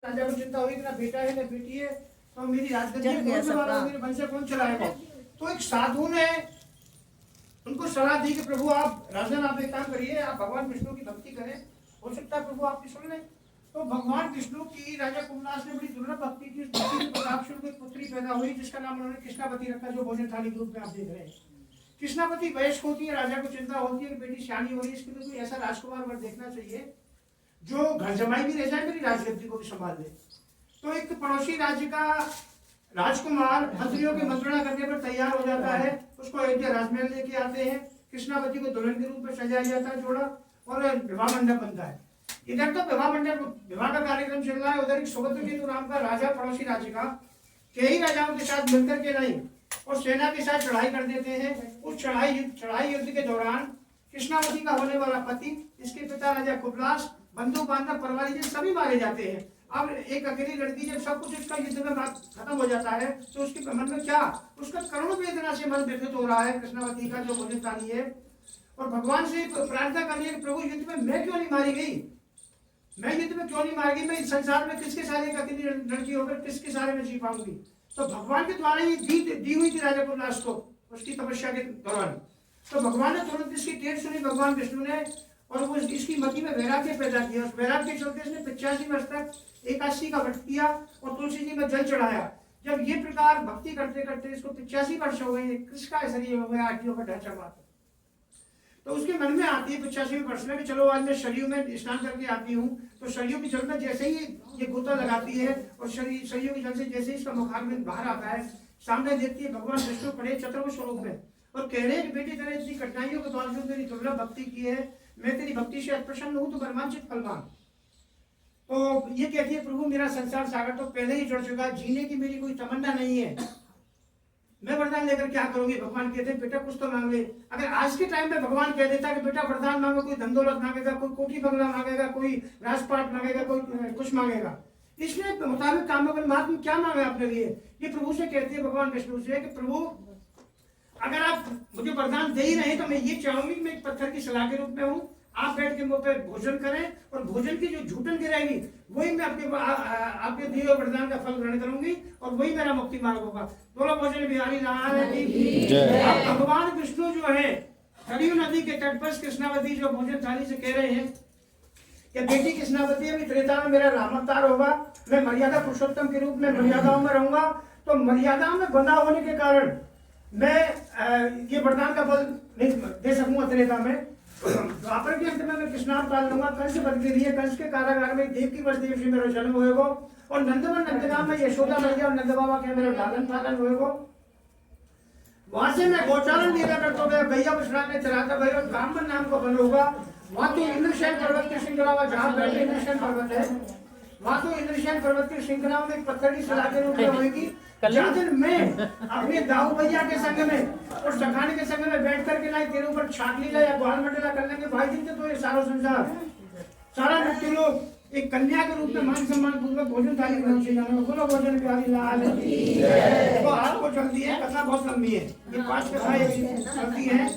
राजा को चिंता हुई कि ना बेटा है ना बेटी है, तो मेरी राजगद्दी कौन संभालेगा, मेरे वंश कौन चलाएगा। तो एक साधु ने उनको सलाह दी कि प्रभु आप राजन, आप एक काम करिए, आप भगवान विष्णु की भक्ति करें, हो सकता है प्रभु आपकी सुन लें। तो भगवान विष्णु की राजा कुंभनाश ने बड़ी दुर्लभ भक्ति की, भक्ति के प्रताप से उनको एक पुत्री पैदा हुई जिसका नाम उन्होंने कृष्णावती रखा, जो भोजन थाली के रूप में आप देख रहे हैं। कृष्णावती वयस्क होती है, राजा को चिंता होती है कि बेटी सियानी हो रही है, इसके लिए कोई ऐसा राजकुमार वर देखना चाहिए जो घर जमाई भी रह जाए, मेरी राजगद्दी को भी संभाल ले। तो एक पड़ोसी राज्य का राजकुमार मंत्रियों की मंत्रणा करने पर तैयार हो जाता है, उसको अयोध्या राजमहल लेके आते हैं, कृष्णावती को दुल्हन के रूप में सजाया जाता है जोड़ा, और विवाह मंडप बनता है। इधर तो विवाह का कार्यक्रम चल रहा है, उधर एक सुभद्रकेतु नाम का राजा पड़ोसी राज्य का कई राजाओं के साथ मिलकर के नहीं और सेना के साथ चढ़ाई कर देते हैं। उस चढ़ाई युद्ध के दौरान कृष्णावती का होने वाला पति, इसके पिता राजा कुंभनाश, बंधु बांधव, परिवार सभी मारे जाते हैं। अब एक अकेली लड़की, जब सब कुछ उसका युद्ध में खत्म हो जाता है तो उसके मन में क्या, उसका करुण वेदना से मन व्यथित हो रहा है कृष्णावती का, जो भोजनथाली है, और भगवान से प्रार्थना कर रही है कि प्रभु युद्ध में मैं क्यों नहीं मारी गई, मैं युद्ध में क्यों नहीं मारी गई, मैं इस संसार में किसके सारे अकेली लड़की होकर किसके सारे में जी पाऊंगी। तो भगवान के द्वारा ही दी हुई थी राजा कुंभनाश को उसकी तपस्या के दौरान। तो भगवान ने तुरंत इसकी टेर सुनी भगवान विष्णु ने, और वो इसकी मति में वैराग्य पैदा किया। उस वैराग्य के चलते इसने 85 वर्ष तक एकादशी का व्रत किया और तुलसी जी में जल चढ़ाया। जब ये प्रकार भक्ति करते करते इसको 85 वर्ष हो गए, कृष्ण का शरीर हो गया, आटियों का ढांचा मात्र, तो उसके मन में आती है 85वें वर्ष में कि चलो आज मैं सरयू में स्नान करके आती हूँ। तो सरयू की जल में जैसे ही ये गोता लगाती है और सरयू की जल से जैसे ही इसका मुखारविंद बाहर आता है, सामने देखती है भगवान विष्णु खड़े चतुर्भुज स्वरूप में और कह रहे हैं कि बेटी तेरे इतनी कठिनाइयों के बावजूद मेरी दुर्लभ भक्ति की है, मैं तेरी भक्ति से प्रसन्न हूँ, तो कर्मांचित फल मांग। तो ये कहती है प्रभु मेरा संसार सागर तो पहले ही जुड़ चुका, जीने की मेरी कोई तमन्ना नहीं है, मैं वरदान लेकर क्या करूंगी। भगवान कहते हैं बेटा कुछ तो मांग ले। अगर आज के टाइम में भगवान कह देता कि बेटा वरदान मांगो, कोई धन दौलत मांगेगा, कोई कोठी बंगला मांगेगा, कोई राजपाट मांगेगा, कोई कुछ मांगेगा, इसमें मुताबिक काम में महात्मा क्या मांगे अपने लिए। ये प्रभु से कहते हैं भगवान विष्णु से कि प्रभु अगर आप मुझे वरदान दे ही रहे तो मैं ये चाहूंगी कि मैं एक पत्थर की सलाह के रूप में हूँ, आप बैठ के मुंह पे भोजन करें और भोजन की जो झूठन गिराएगी वही मैं आपके दिए हुए वरदान का फल ग्रहण करूंगी और वही मेरा मुक्ति मार्ग होगा। बोलो भोजन बिहारी लाल की जय। अब भगवान विष्णु जो है सरयू नदी के तट पर कृष्णावती जो भोजन थाली से कह रहे हैं कि बेटी कृष्णावती अभी त्रेता में मेरा राम अवतार होगा, मैं मर्यादा पुरुषोत्तम के रूप में मर्यादाओं में रहूंगा, तो मर्यादाओं में बंधा होने के कारण मैं ये वरदान का फल नहीं दे सकूंगा त्रेता में। द्वापर के अंत में मैं कृष्णावतार लूंगा। कंस बद के लिए कंस के कारागार में देव की वसुदेव से मेरा जन्म होएगा और नंदवन नंदगाम में यशोदा मैया और नंद बाबा के मेरा लालन पालन होएगा। वहां से मैं गोचारण लीला करता गया, गैया बछड़ा में चराता भैरव ब्राह्मण नाम को बन होगा। वहां तो इंद्रशैन पर्वत की श्रृंखला, जहाँ बैठे इंद्रशैन पर्वत है, वहां तो इंद्रशैन पर्वत की श्रृंखला में एक पत्थर की सलाह के रूप में होगी। जहाँ दिन मैं अपने दाऊ भैया के संग में और सखाने के संग में बैठ करके ना तेरे ऊपर छाट लीला या ग्वाल मंडला कर लेंगे भाई दिन तो ये सारा संसार सारा मृत्यु लोग एक कन्या के रूप में मान सम्मान पूर्वक भोजन थाली ग्रहण से जाने। बोलो भोजन बिहारी लाल की। तो आपको जल्दी है, कथा बहुत लंबी है, ये 5 कथाएं चलती है।